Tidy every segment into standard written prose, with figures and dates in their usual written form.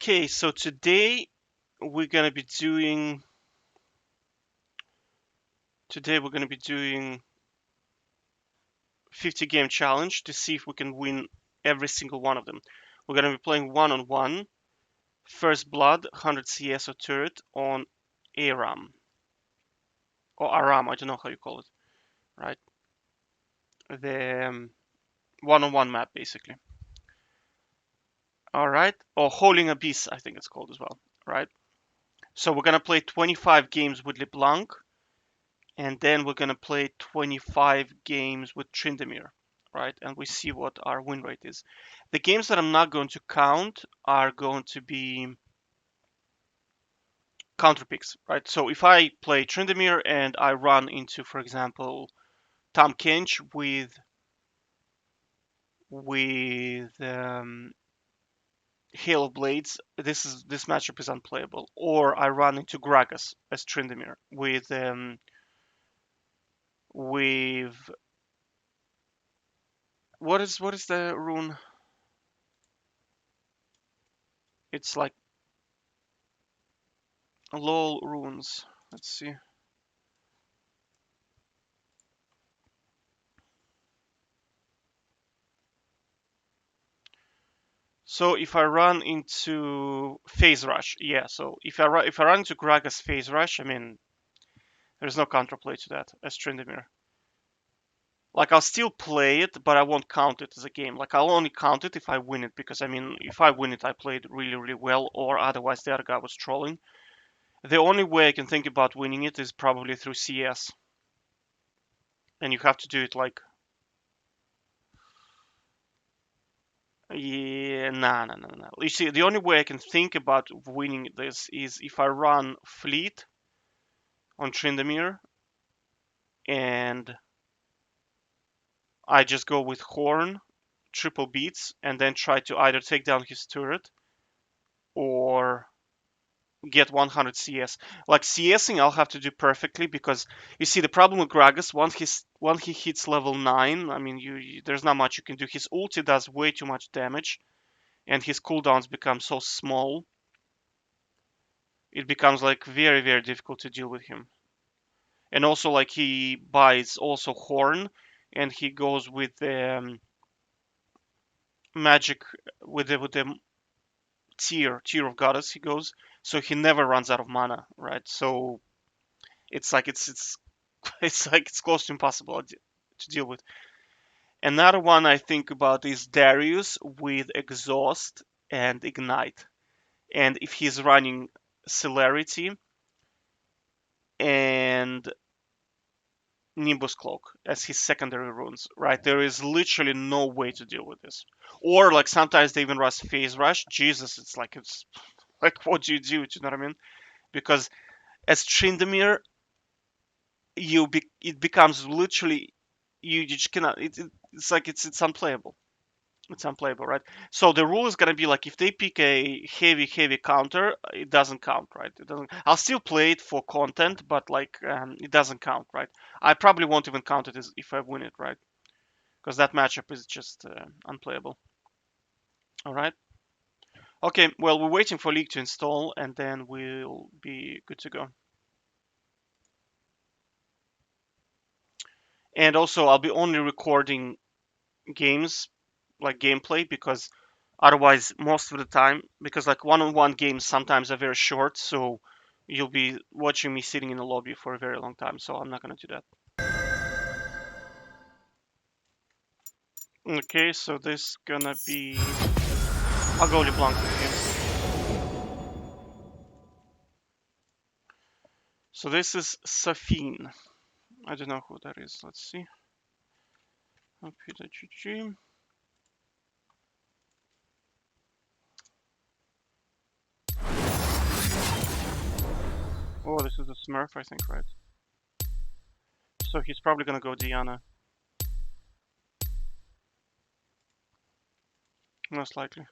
Okay, so today we're gonna be doing 50 game challenge to see if we can win every single one of them. We're gonna be playing one-on-one, first blood, 100 CS or turret on Aram or Aram. I don't know how you call it, right? The one-on-one map basically. All right, or Holding Abyss, I think it's called as well, right? So we're gonna play 25 games with LeBlanc, and then we're gonna play 25 games with Tryndamere, right? And we see what our win rate is. The games that I'm not going to count are going to be counter picks, right? So if I play Tryndamere and I run into, for example, Tom Kench with Hail of Blades, this matchup is unplayable. Or I run into Gragas as Tryndamere with what is the rune? It's like LOL runes. Let's see. So if I run into Phase Rush, yeah. So if I run into Gragas Phase Rush, I mean, there's no counterplay to that as Tryndamere. Like I'll still play it, but I won't count it as a game. Like I'll only count it if I win it, because I mean, if I win it, I played really, really well, or otherwise the other guy was trolling. The only way I can think about winning it is probably through CS, and you have to do it like, yeah, nah. You see, the only way I can think about winning this is if I run Fleet on Tryndamere and I just go with Horn, triple beats, and then try to either take down his turret or get 100 CS. Like CSing, I'll have to do perfectly, because you see the problem with Gragas, once he hits level 9, I mean, there's not much you can do. His ulti does way too much damage, and his cooldowns become so small. It becomes like very, very difficult to deal with him. And also, like, he buys also Horn, and he goes with the magic, with the tier of goddess he goes, so he never runs out of mana, right? So it's like it's it's like it's close to impossible to deal with. Another one I think about is Darius with exhaust and ignite, and if he's running celerity and Nimbus Cloak as his secondary runes, right? There is literally no way to deal with this. Or like sometimes they even rush Phase Rush. Jesus, it's like what do you do? Do you know what I mean? Because as Tryndamere, it becomes literally you just cannot. It's like it's unplayable. It's unplayable, right? So the rule is gonna be like if they pick a heavy counter, it doesn't count, right? It doesn't. I'll still play it for content, but like it doesn't count, right? I probably won't even count it as if I win it, right? Because that matchup is just unplayable. All right. Okay. Well, we're waiting for League to install, and then we'll be good to go. And also, I'll be only recording games like gameplay, because otherwise most of the time, because like one-on-one games sometimes are very short, so you'll be watching me sitting in the lobby for a very long time, so I'm not going to do that. Okay, so this gonna be, I'll go LeBlanc with you. So this is Safine. I don't know who that is. Let's see. GG. Oh, this is a Smurf, I think, right? So he's probably gonna go Diana, most likely.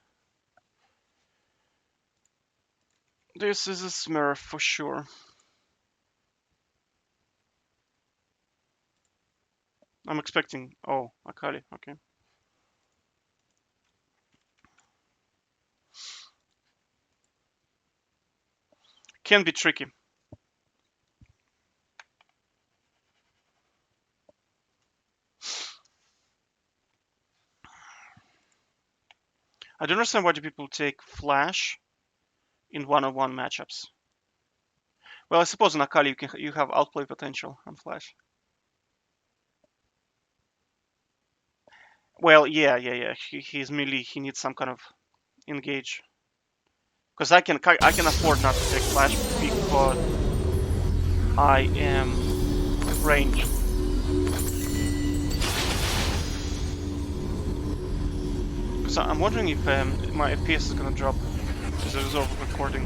This is a Smurf for sure. I'm expecting. Oh, Akali. Okay. Can be tricky. I don't understand why do people take Flash in one-on-one matchups. Well, I suppose in Akali you have outplay potential on Flash. Well, yeah. He's melee. He needs some kind of engage. Because I can afford not to take Flash because I am ranged. So I'm wondering if my FPS is gonna drop as a result of recording.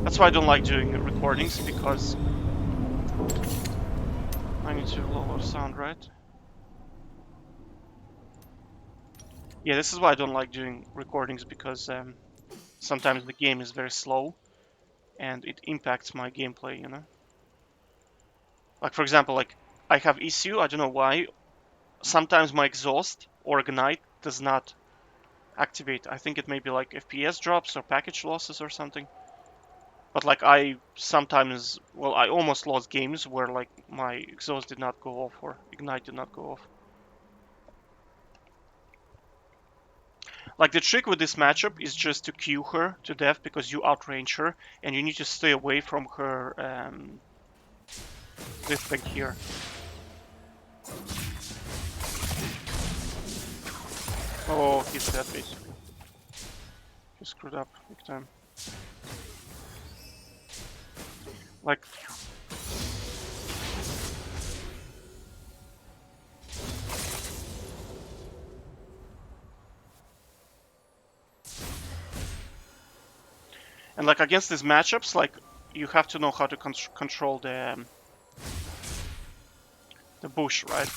That's why I don't like doing recordings, because I need to lower sound, right? Yeah, this is why I don't like doing recordings, because sometimes the game is very slow and it impacts my gameplay, you know? Like, for example, like I have issue, I don't know why. Sometimes my exhaust or ignite does not activate. I think it may be like FPS drops or package losses or something. But like I sometimes, well, I almost lost games where like my exhaust did not go off or ignite did not go off. Like the trick with this matchup is just to Q her to death because you outrange her and you need to stay away from her this thing here. Oh, he's dead basically. He screwed up big time. Like and like against these matchups, like you have to know how to control the bush, right?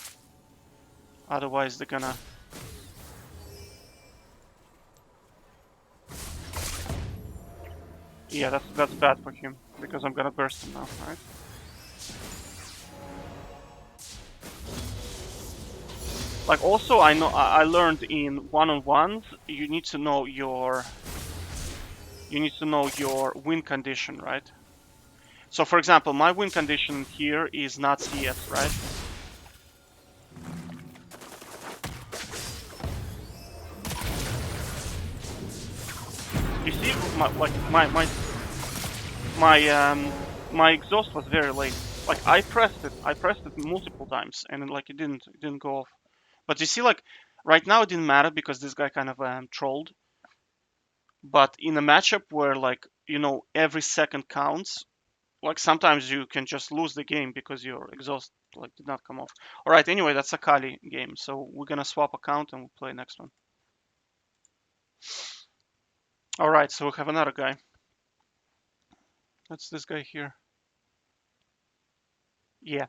Otherwise, they're gonna. Yeah, that's bad for him because I'm gonna burst him now, right? Like also, I learned in one-on-ones you need to know your win condition, right? So for example, my win condition here is not CS, right? You see, my exhaust was very late. Like I pressed it multiple times, and like it didn't go off. But you see, like right now it didn't matter because this guy kind of trolled. But in a matchup where like every second counts, like sometimes you can just lose the game because your exhaust like did not come off. All right, anyway, that's a Kali game, so we're gonna swap account and we'll play next one. All right, so we have another guy. That's this guy here. Yeah,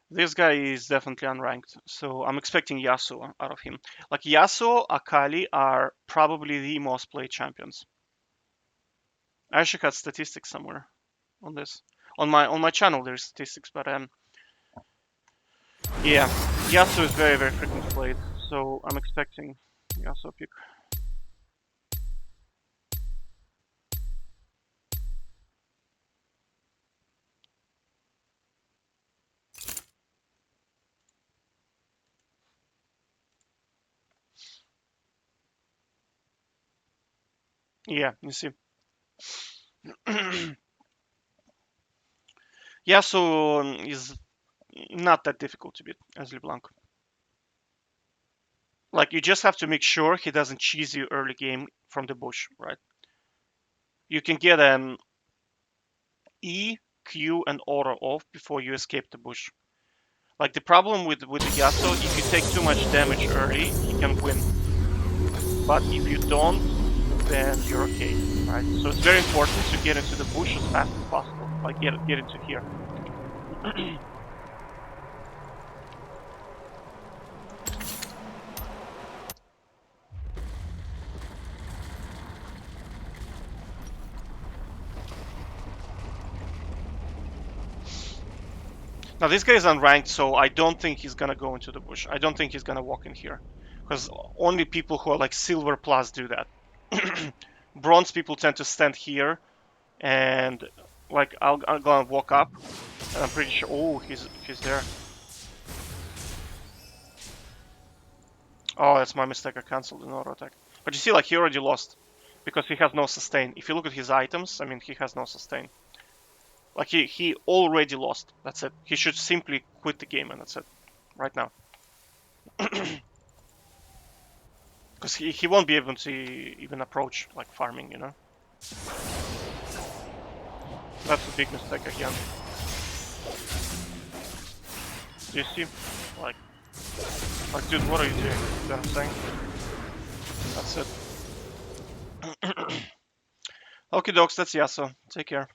this guy is definitely unranked, so I'm expecting Yasuo out of him. Like Yasuo, Akali are probably the most played champions. I actually had statistics somewhere on this. On my channel there's statistics, but yeah, Yasuo is very very frequently played, so I'm expecting Yasuo pick. Yeah, you see. Yasuo is not that difficult to beat as LeBlanc. Like you just have to make sure he doesn't cheese you early game from the bush, right? You can get an E, Q, and auto off before you escape the bush. Like the problem with the Yasuo, if you take too much damage early, he can win. But if you don't, then you're okay, right? So it's very important to get into the bush as fast as possible. Like get into here. Now this guy is unranked, so I don't think he's gonna go into the bush. I don't think he's gonna walk in here, because only people who are like silver plus do that. Bronze people tend to stand here and Like, I'm gonna walk up, and I'm pretty sure. Oh, he's there. Oh, that's my mistake. I cancelled an auto attack. But you see, like, he already lost because he has no sustain. If you look at his items, I mean, he has no sustain. Like, he already lost. That's it. He should simply quit the game, and that's it. Right now. Because he won't be able to even approach, like, farming, you know? That's a big mistake again. Do you see? Like, dude, what are you doing? You know what I'm saying? That's it. Okay, dogs, that's Yasuo. Take care.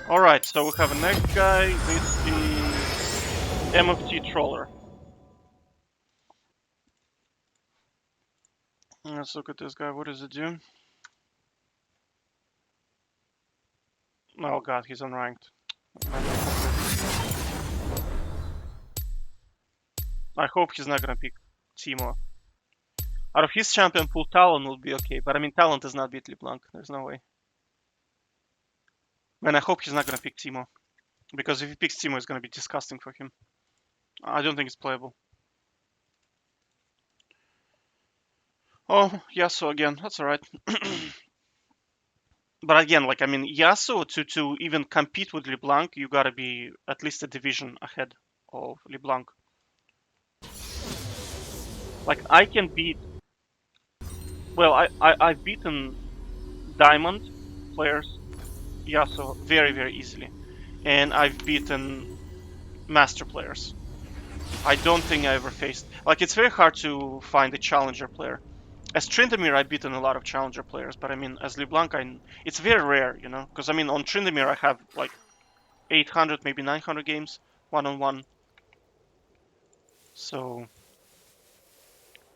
Alright, so we have a next guy. This is MFT Troller. Let's look at this guy. What does it do? Oh god, he's unranked. I hope he's not gonna pick Timo. Out of his champion pool, Talon will be okay, but I mean, Talon does not beat LeBlanc. There's no way. Man, I hope he's not gonna pick Timo. Because if he picks Timo, it's gonna be disgusting for him. I don't think it's playable. Oh, Yasuo again. That's alright. But again, like, I mean, Yasuo, to even compete with LeBlanc, you gotta be at least a division ahead of LeBlanc. Like, I can beat... Well, I've beaten Diamond players, Yasuo, very, very easily. And I've beaten Master players. I don't think I ever faced... Like, it's very hard to find a Challenger player. As Tryndamere, I've beaten a lot of Challenger players, but I mean, as LeBlanc, it's very rare, you know? Because, I mean, on Tryndamere, I have, like, 800, maybe 900 games, one-on-one. So,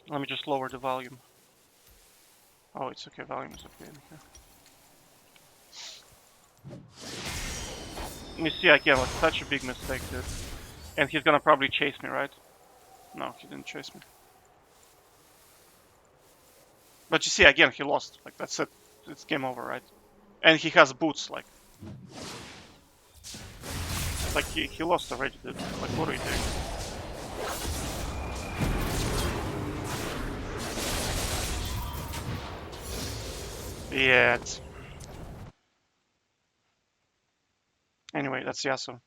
let me just lower the volume. Oh, it's okay, volume is okay. You see, again, like, such a big mistake, dude. And he's gonna probably chase me, right? No, he didn't chase me. But you see, again, he lost. Like, that's it. It's game over, right? And he has boots, like... Like, he lost already, dude. Like, what are you doing? Yeah, it's... Anyway, that's Yasuo.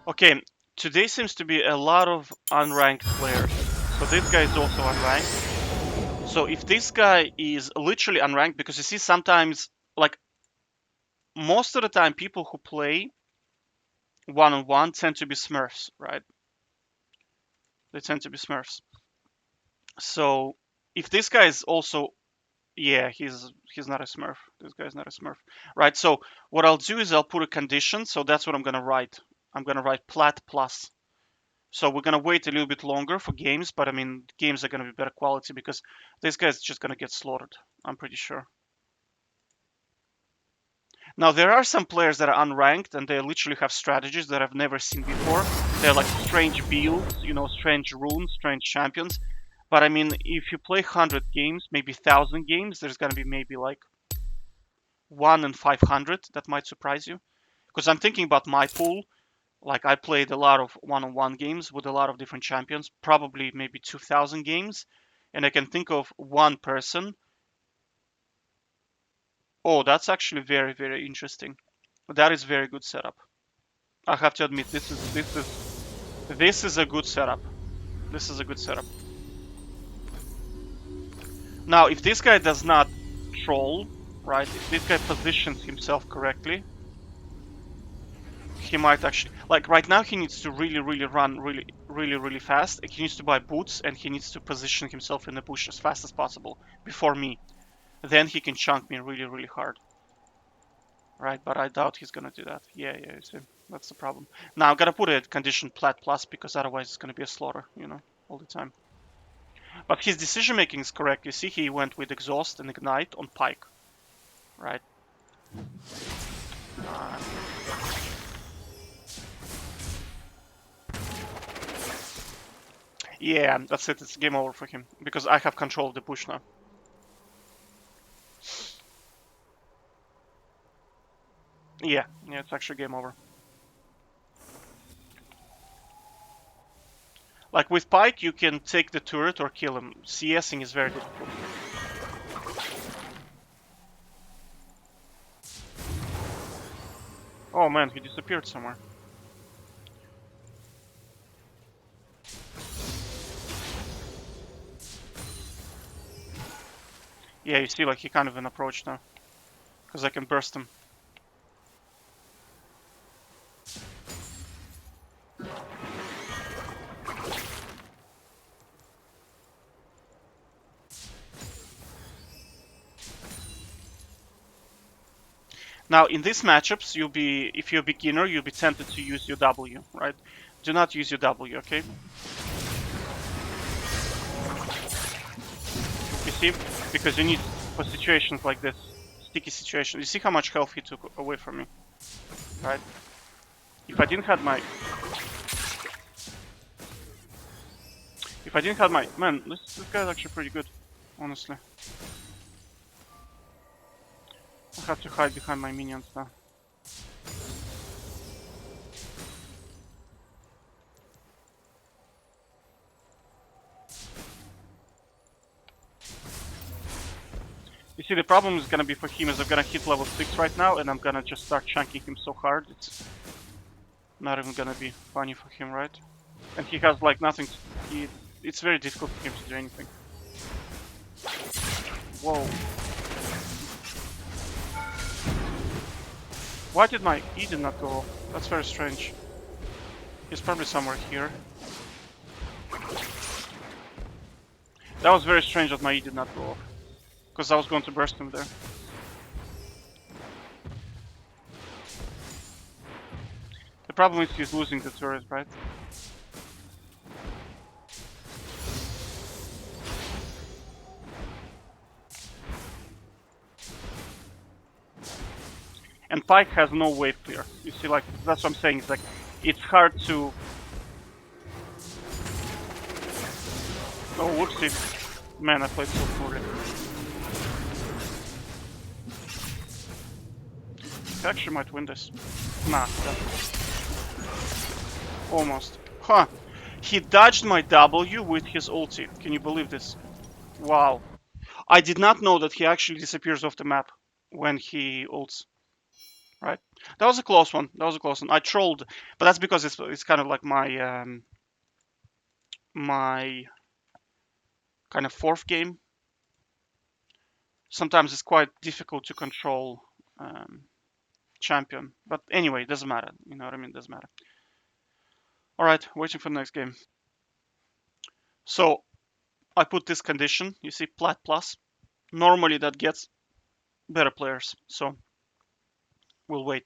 Okay, today seems to be a lot of unranked players. So this guy is also unranked. So if this guy is literally unranked, because you see sometimes, like, most of the time people who play one-on-one tend to be Smurfs, right? They tend to be Smurfs. So if this guy is also... Yeah, he's not a Smurf. This guy's not a Smurf. Right, so what I'll do is I'll put a condition. So that's what I'm going to write. I'm going to write Plat plus. So we're going to wait a little bit longer for games. But I mean, games are going to be better quality because this guy's just going to get slaughtered. I'm pretty sure. Now, there are some players that are unranked. And they literally have strategies that I've never seen before. They're like strange builds, you know, strange runes, strange champions. But I mean, if you play 100 games, maybe 1,000 games, there's going to be maybe like 1 in 500 that might surprise you. Because I'm thinking about my pool. Like, I played a lot of one-on-one games with a lot of different champions, probably maybe 2,000 games. And I can think of one person. Oh, that's actually very, very interesting. That is very good setup. I have to admit, this is a good setup. This is a good setup. Now, if this guy does not troll, right? If this guy positions himself correctly, he might actually... Like, right now, he needs to really, really run really fast. He needs to buy boots, and he needs to position himself in the bush as fast as possible before me. Then he can chunk me really, really hard. Right, but I doubt he's gonna do that. Yeah, you see, that's the problem. Now, I'm gonna put a condition Plat plus, because otherwise it's gonna be a slaughter, you know, all the time. But his decision making is correct. You see, he went with Exhaust and Ignite on Pike. Right? Yeah, that's it. It's game over for him. Because I have control of the bush now. Yeah, it's actually game over. Like with Pike, you can take the turret or kill him. CSing is very difficult. Oh man, he disappeared somewhere. Yeah, you see, like he kind of in approach now, because I can burst him. Now, in these matchups, if you're a beginner, you'll be tempted to use your W, right? Do not use your W, okay? You see? Because you need, for situations like this, sticky situations. You see how much health he took away from me, right? If I didn't have my... Man, this guy's actually pretty good, honestly. I have to hide behind my minions now. You see, the problem is gonna be for him is I'm gonna hit level 6 right now, and I'm gonna just start chunking him so hard, it's not even gonna be funny for him, right? And he has like nothing to... It's very difficult for him to do anything. Whoa. Why did my E did not go off? That's very strange. He's probably somewhere here. That was very strange that my E did not go off. Because I was going to burst him there. The problem is he's losing the turret, right? And Pike has no wave clear. You see, like, that's what I'm saying. It's like, it's hard to... Oh, whoopsie. Man, I played so poorly. He actually might win this. Nah, almost. Huh. He dodged my W with his ulti. Can you believe this? Wow. I did not know that he actually disappears off the map when he ults. Right? That was a close one. I trolled, but that's because it's kind of like my kind of fourth game. Sometimes it's quite difficult to control champion, but anyway, it doesn't matter. You know what I mean? It doesn't matter. All right, waiting for the next game. So I put this condition. You see, Plat plus. Normally that gets better players. So we'll wait.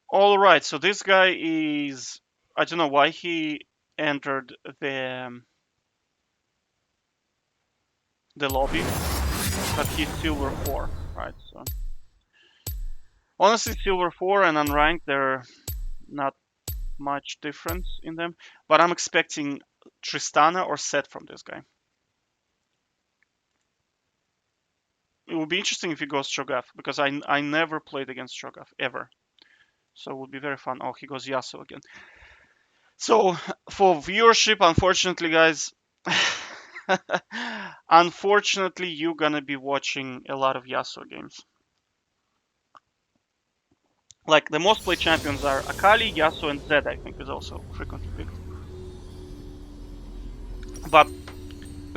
All right. So this guy is. I don't know why he entered the lobby, but he's silver 4, right? So honestly, silver 4 and unranked, they're not much difference in them. But I'm expecting Tristana or Set from this guy. It would be interesting if he goes Cho'Gath, because I never played against Cho'Gath ever. So it would be very fun. Oh, he goes Yasuo again. So for viewership, unfortunately, guys, unfortunately, you're gonna be watching a lot of Yasuo games. Like the most played champions are Akali, Yasuo, and Zed. I think is also frequently picked. But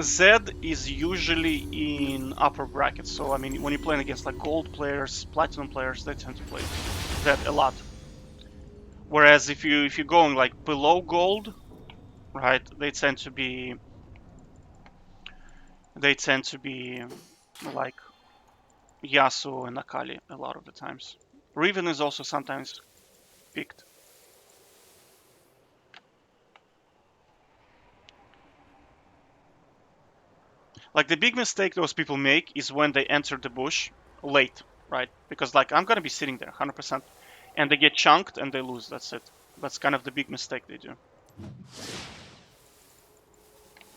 Zed is usually in upper brackets. So I mean, when you're playing against like gold players, platinum players, they tend to play Zed a lot. Whereas if you're going like below gold, right, they tend to be like Yasuo and Akali a lot of the times. Riven is also sometimes picked. Like the big mistake those people make is when they enter the bush late, right? Because like I'm gonna be sitting there 100%, and they get chunked and they lose. That's it. That's kind of the big mistake they do.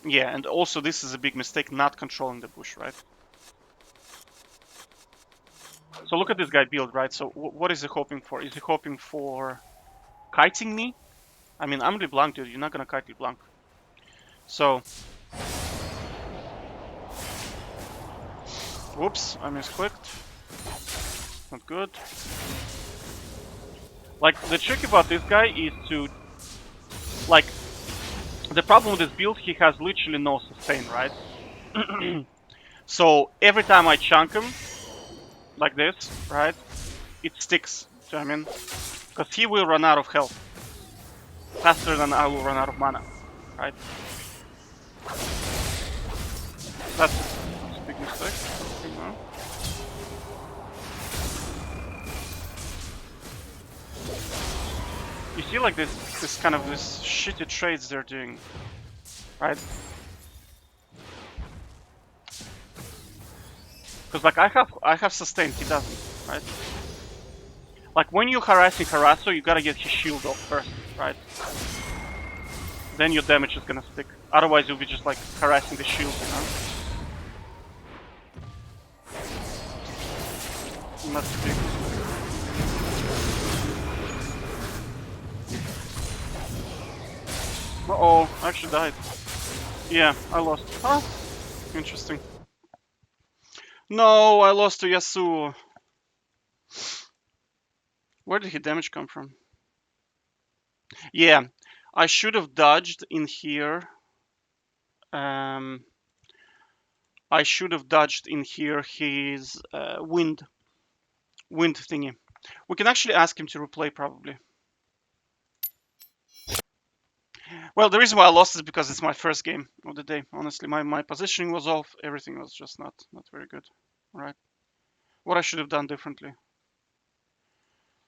Yeah, and also this is a big mistake not controlling the bush, right? So look at this guy build, right? So what is he hoping for? Is he hoping for kiting me? I mean, I'm LeBlank, dude. You're not gonna kite LeBlank. So, whoops, I misclicked. Not good. Like, the trick about this guy is to, like, the problem with this build, he has literally no sustain, right? So every time I chunk him, like this, right, it sticks. Do you know what I mean? Because he will run out of health faster than I will run out of mana, right? That's a big mistake. You know? You see, like this kind of this shitty trades they're doing, right? Because like I have sustained, he doesn't, right? Like when you're harassing Harasso, you gotta get his shield off first, right? Then your damage is gonna stick. Otherwise, you'll be just like harassing the shield, you know? And that's big. Uh-oh, I actually died. Yeah, I lost. Huh? Interesting. No, I lost to Yasuo. Where did his damage come from? Yeah, I should have dodged in here. I should have dodged in here his wind thingy. We can actually ask him to replay probably. Well, the reason why I lost is because it's my first game of the day. Honestly, my positioning was off. Everything was just not very good. Right? What I should have done differently.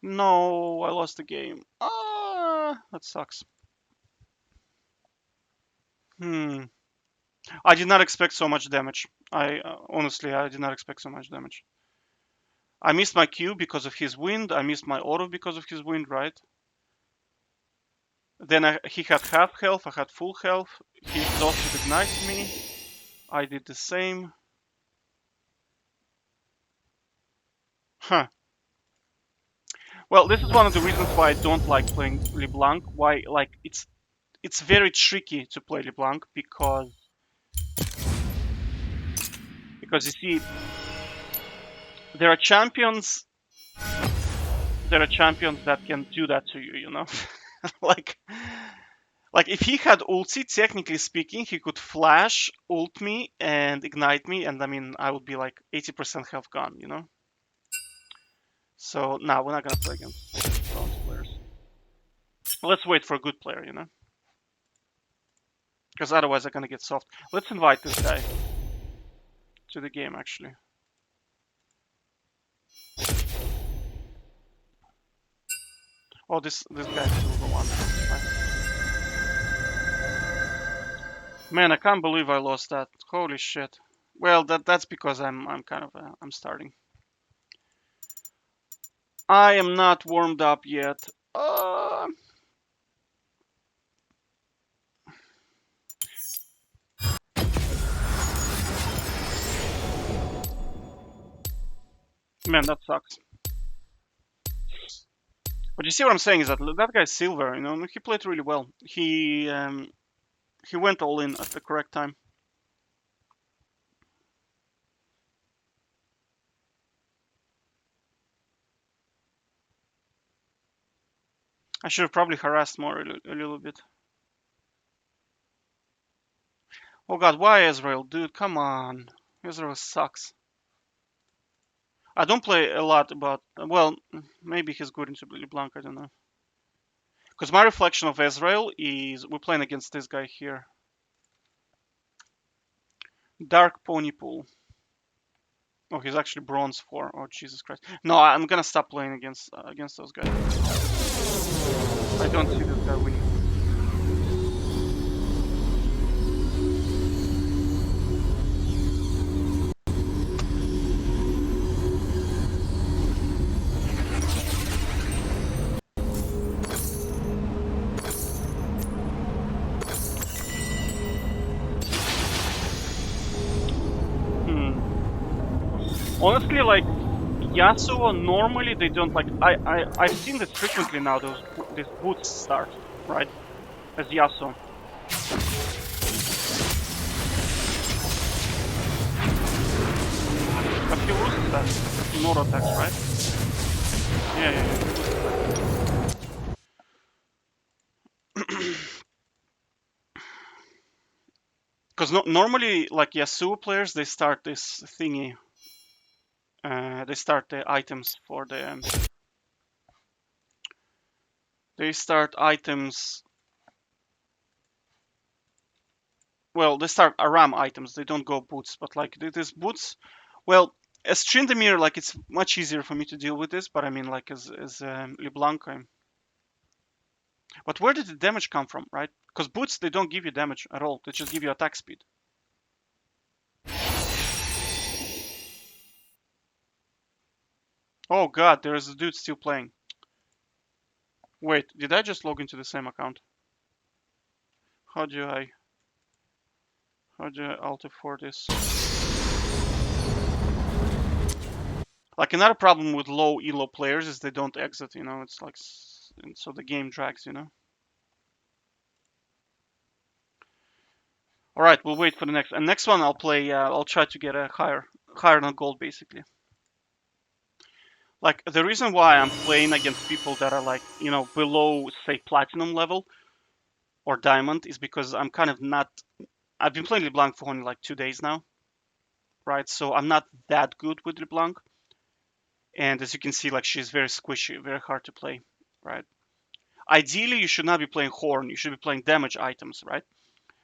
No, I lost the game. Ah, that sucks. I did not expect so much damage. Honestly, I did not expect so much damage. I missed my Q because of his wind. I missed my auto because of his wind, right? Then he had half health, I had full health. He exhausted ignited me. I did the same. Huh. Well, this is one of the reasons why I don't like playing LeBlanc. Why, like, it's very tricky to play LeBlanc because you see, there are champions that can do that to you, you know? like if he had ulti, technically speaking, he could flash, ult me, and ignite me, and I mean, I would be like 80% health gone, you know? So, no, we're not gonna play against bronze players. Let's wait for a good player, you know? Because otherwise I'm gonna get soft. Let's invite this guy to the game, actually. Oh, this guy is silver one. Man, I can't believe I lost that. Holy shit. Well, that's because I'm kind of I'm starting. I am not warmed up yet. Man, that sucks. But you see what I'm saying is that guy's silver. You know, he played really well. He went all in at the correct time. I should have probably harassed more a little bit. Oh god, why Israel? Dude, come on. Israel sucks. I don't play a lot about... Well, maybe he's good into LeBlanc, I don't know. Because my reflection of Israel is... We're playing against this guy here. Dark Pony Pool. Oh, he's actually bronze 4. Oh, Jesus Christ. No, I'm gonna stop playing against those guys. I don't see this guy winning. Honestly, like, Yasuo normally they don't like. I've seen this frequently now. These boots start right as Yasuo. But he loses that in auto attacks, right? Yeah, yeah, yeah. He loses that. Because normally, like Yasuo players, they start this thingy. They start the items for the. They start items. Well, they start Aram items. They don't go boots, but like these boots. Well, as Tryndamere, like it's much easier for me to deal with this. But I mean, like as LeBlanc, but where did the damage come from, right? Because boots they don't give you damage at all. They just give you attack speed. Oh god, there is a dude still playing. Wait, did I just log into the same account? How do I alt F4 this? Like another problem with low elo players is they don't exit. You know, it's like and so the game drags. You know. All right, we'll wait for the next. And next one, I'll play. I'll try to get a higher than gold, basically. Like the reason why I'm playing against people that are like below say platinum level or diamond is because I'm kind of not. I've been playing LeBlanc for only like 2 days now, right? So I'm not that good with LeBlanc, and as you can see, like she's very squishy, very hard to play, right? Ideally, you should not be playing Horn. You should be playing damage items, right?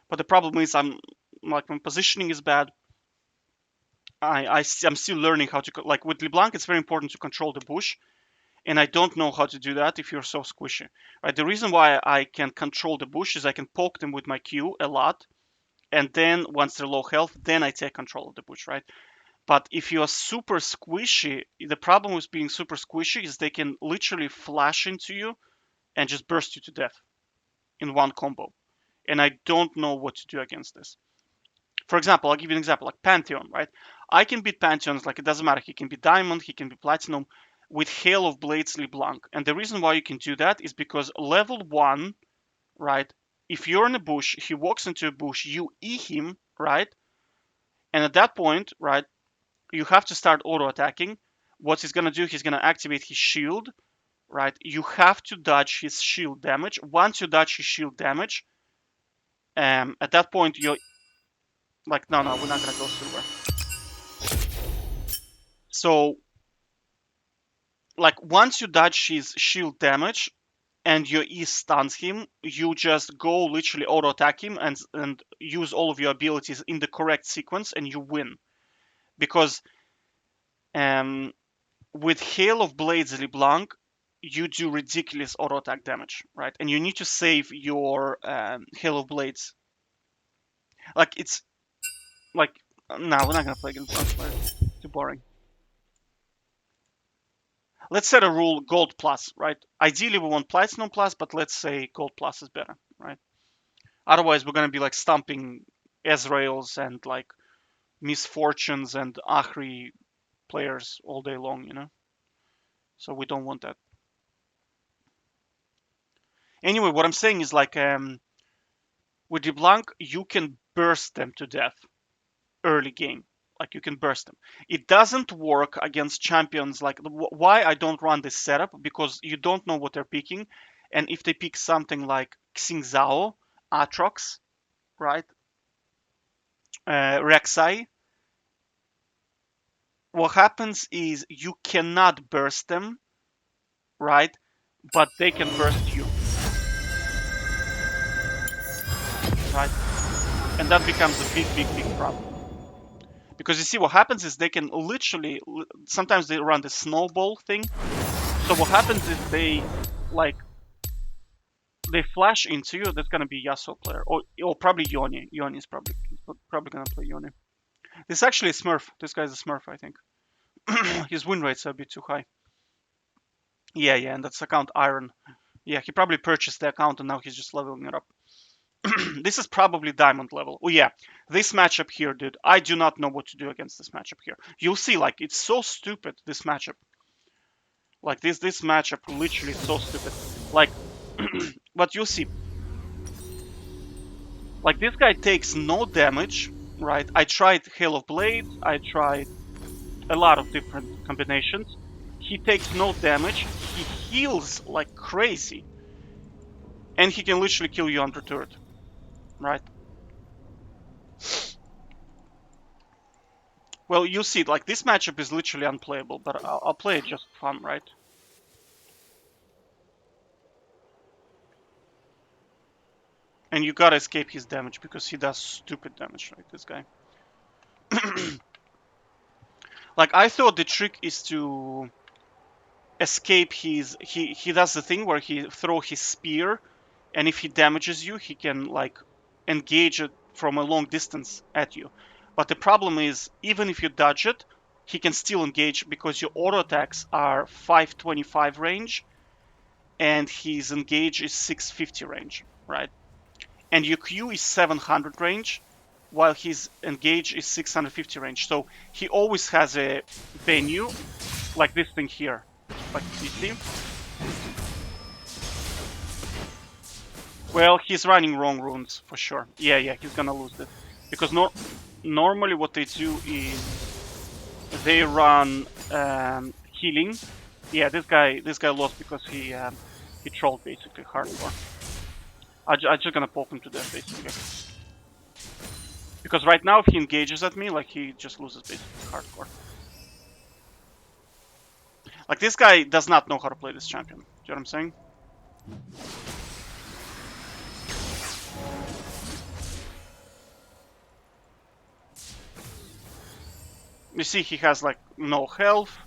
But the problem is, my positioning is bad. I'm still learning how to like with LeBlanc. It's very important to control the bush, and I don't know how to do that if you're so squishy. Right? The reason why I can control the bush is I can poke them with my Q a lot, and then once they're low health, then I take control of the bush. Right? But if you are super squishy, the problem with being super squishy is they can literally flash into you and just burst you to death in one combo. And I don't know what to do against this. For example, I'll give you an example like Pantheon, right? I can beat Pantheons, like it doesn't matter. He can be Diamond, he can be Platinum with Hail of Blades LeBlanc. And the reason why you can do that is because level 1, right? If you're in a bush, he walks into a bush, you E him, right? And at that point, right, you have to start auto attacking. What he's gonna do, he's gonna activate his shield, right? You have to dodge his shield damage. Once you dodge his shield damage, at that point you're like, no, we're not gonna go silver. So, like, once you dodge his shield damage and your E stuns him, you just go literally auto attack him and use all of your abilities in the correct sequence, and you win. Because with Hail of Blades LeBlanc, you do ridiculous auto attack damage, right? And you need to save your Hail of Blades. Like it's like, no, we're not gonna play against bronze players. Too boring. Let's set a rule gold plus, right? Ideally we want platinum plus, but let's say gold plus is better, right? Otherwise we're gonna be like stomping Ezreals and like Misfortunes and Ahri players all day long, you know? So we don't want that. Anyway, what I'm saying is like with LeBlanc, you can burst them to death early game. Like you can burst them. It doesn't work against champions. Like why I don't run this setup, because you don't know what they're picking, and if they pick something like Xingzao, Atrox, right, Rek'Sai, what happens is you cannot burst them, right, but they can burst you, right, and that becomes a big problem. Because you see, what happens is they can literally, sometimes they run the snowball thing. So what happens is like, they flash into you. That's gonna be Yasuo player, or probably Yone. Yone is probably gonna play Yone. This is actually a Smurf. This guy's a Smurf, I think. His win rates are a bit too high. Yeah, and that's account Iron. Yeah, he probably purchased the account and now he's just leveling it up. This is probably diamond level. Oh yeah, this matchup here, dude. I do not know what to do against this matchup here. You'll see, like, it's so stupid, this matchup. Like, this matchup literally so stupid. Like, but you'll see. Like, this guy takes no damage, right? I tried Hail of Blades. I tried a lot of different combinations. He takes no damage. He heals like crazy. And he can literally kill you under turret, right? Well, you see, like, this matchup is literally unplayable, but I'll play it just for fun, right? And you gotta escape his damage because he does stupid damage, right? This guy. Like, I thought the trick is to escape his. He does the thing where he throw his spear, and if he damages you, he can like engage it from a long distance at you. But the problem is, even if you dodge it, he can still engage because your auto attacks are 525 range, and his engage is 650 range, right? And your Q is 700 range, while his engage is 650 range. So he always has a venue like this thing here. Like, you see? Well, he's running wrong runes for sure. Yeah, he's gonna lose this. Because normally what they do is they run healing. Yeah, this guy lost because he trolled basically hardcore. I'm just gonna poke him to death basically. Because right now if he engages at me, like, he just loses basically hardcore. Like, this guy does not know how to play this champion. Do you know what I'm saying? You see, he has like no health.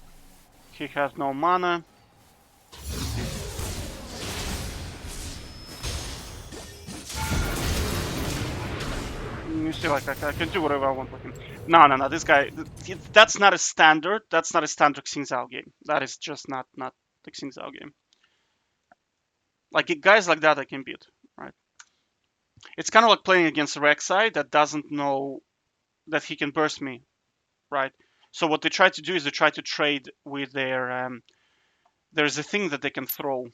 He has no mana. You see, like, I can do whatever I want with him. No. This guy, that's not a standard. That's not a standard Xing Zhao game. That is just not the Xing Zhao game. Like, guys like that I can beat, right? It's kind of like playing against a Rek'Sai that doesn't know that he can burst me, right? So what they try to do is they try to trade with their there's a thing that they can throw.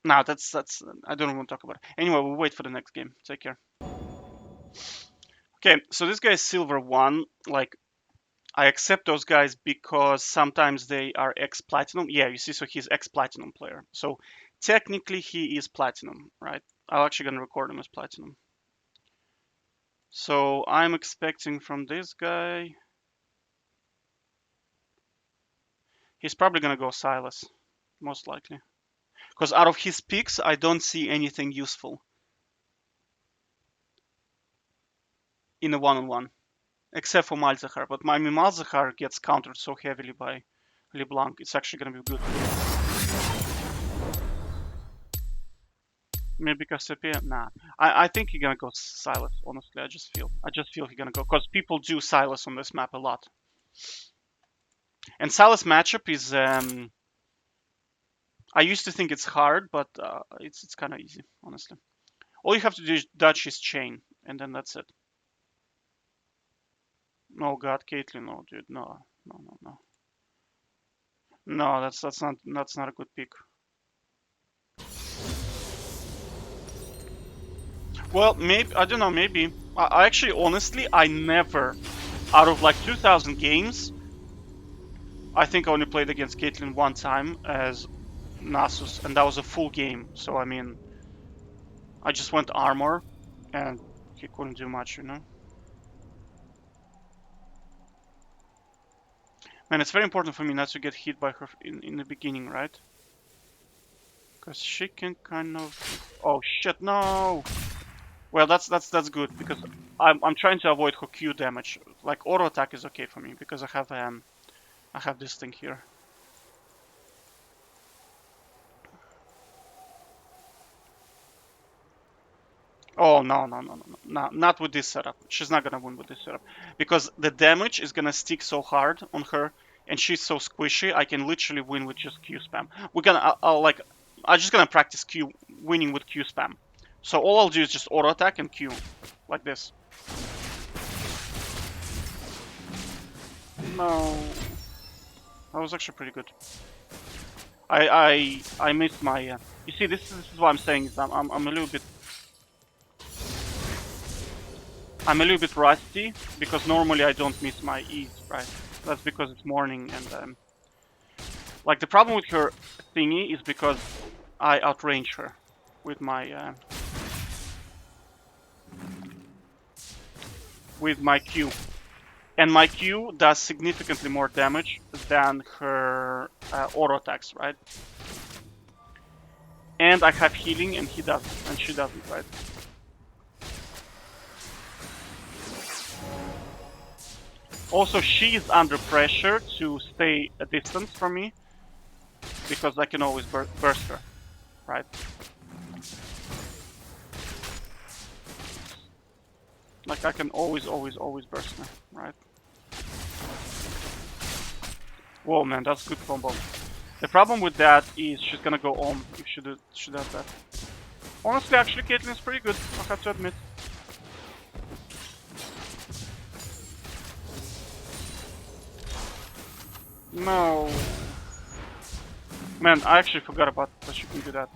No, that's I don't want to talk about it. Anyway, we'll wait for the next game. Take care. Okay, so this guy is silver 1. Like, I accept those guys because sometimes they are ex-platinum. Yeah, you see, so he's ex-platinum player. So technically he is platinum, right? I'm actually gonna record him as platinum. So I'm expecting from this guy, he's probably gonna go Silas, most likely. Because out of his picks, I don't see anything useful in a one-on-one, except for Malzahar. But my Malzahar gets countered so heavily by LeBlanc, it's actually gonna be good. Maybe Cassiopeia? Nah. I think he's gonna go Silas, honestly. I just feel he's gonna go. Because people do Silas on this map a lot. And Silas matchup is I used to think it's hard, but it's kind of easy, honestly. All you have to do is dodge his chain, and then that's it. Oh god, Caitlyn, no, dude, no. No, that's not a good pick. Well, maybe, I don't know, maybe. I actually, honestly, I never, out of like 2,000 games, I think I only played against Caitlyn one time as Nasus, and that was a full game. So, I mean, I just went armor, and he couldn't do much, you know? Man, it's very important for me not to get hit by her in the beginning, right? Because she can kind of... Oh shit, no! Well, that's good, because I'm trying to avoid her Q damage. Like, auto attack is okay for me, because I have this thing here. Oh, no, not with this setup. She's not gonna win with this setup. Because the damage is gonna stick so hard on her, and she's so squishy, I can literally win with just Q spam. I'm just gonna practice winning with Q spam. So all I'll do is just auto attack and Q, like this. No, that was actually pretty good. I missed my. You see, this is what I'm saying. Is I'm a little bit. I'm a little bit rusty because normally I don't miss my E's, right? That's because it's morning and like the problem with her thingy is because I outrange her with my Q, and my Q does significantly more damage than her auto attacks, right? And I have healing, and he doesn't, and she doesn't, right? Also, she is under pressure to stay a distance from me because I can always burst her, right? Like I can always burst her, right? Whoa, man, that's good combo. The problem with that is she's gonna go on if she does that. Honestly, actually, Caitlyn's pretty good, I have to admit. No. Man, I actually forgot about that she can do that.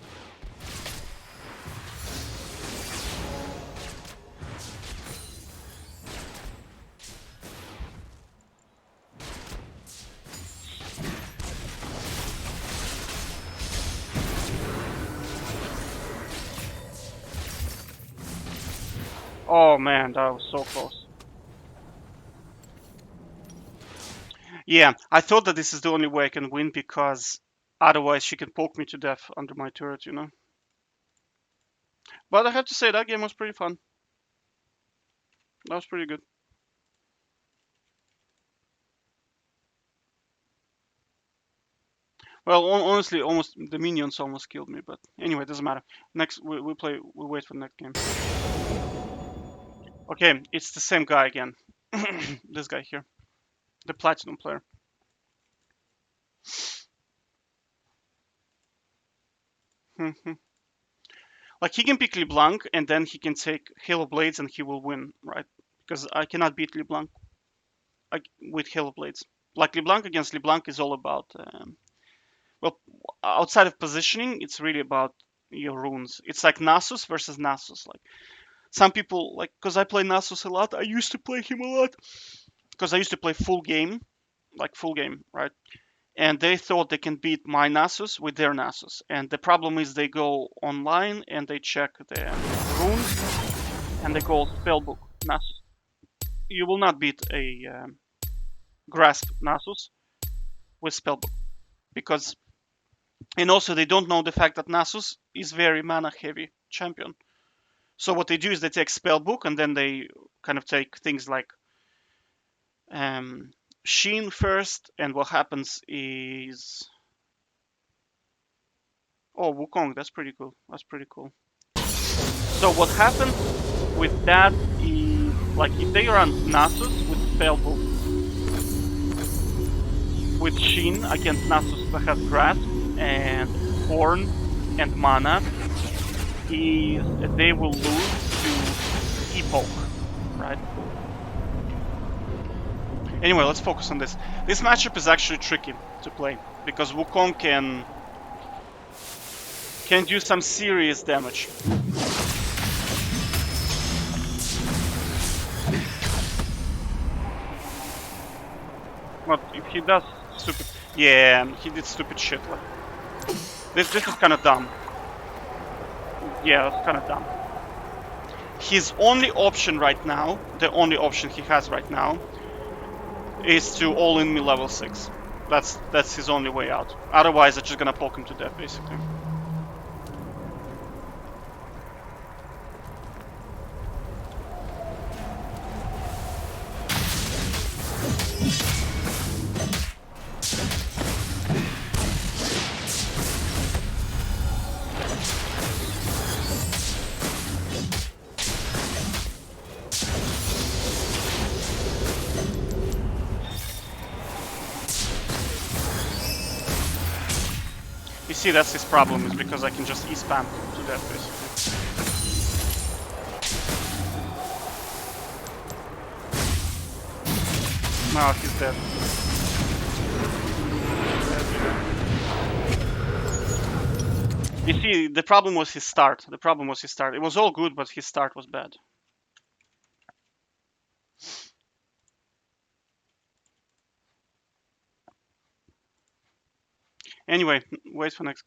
Oh man, that was so close. Yeah, I thought that this is the only way I can win because otherwise she can poke me to death under my turret, you know? But I have to say, that game was pretty fun. That was pretty good. Well, honestly, almost the minions almost killed me, but anyway, it doesn't matter. Next, we wait for the next game. Okay, it's the same guy again. This guy here, the platinum player. Like he can pick LeBlanc and then he can take Halo Blades and he will win, right? Because I cannot beat LeBlanc with Halo Blades. Like LeBlanc against LeBlanc is all about, well, outside of positioning, it's really about your runes. It's like Nasus versus Nasus. Like some people, like, because I play Nasus a lot, I used to play him a lot because I used to play full game, right? And they thought they can beat my Nasus with their Nasus. And the problem is they go online and they check the runes and they go spellbook Nasus. You will not beat a grasp Nasus with spellbook because, and also they don't know the fact that Nasus is very mana heavy champion. So what they do is they take spellbook and then they kind of take things like Sheen first, and what happens is, oh, Wukong, that's pretty cool. That's pretty cool. So what happens with that is, like, if they run Nasus with spellbook, with Sheen against Nasus that has Grasp and Horn and Mana, is they will lose to Epoch, right? Anyway, let's focus on this. This matchup is actually tricky to play because Wukong can do some serious damage. But if he does stupid, yeah, he did stupid shit. Like, this is kind of dumb. Yeah, that's kind of dumb. His only option right now, the only option he has right now, is to all-in me level 6. That's his only way out. Otherwise, I'm just gonna poke him to death, basically. You see, that's his problem, is because I can just E-spam to death, basically. No, he's dead. You see, the problem was his start. The problem was his start. It was all good, but his start was bad. Anyway, wait for next game.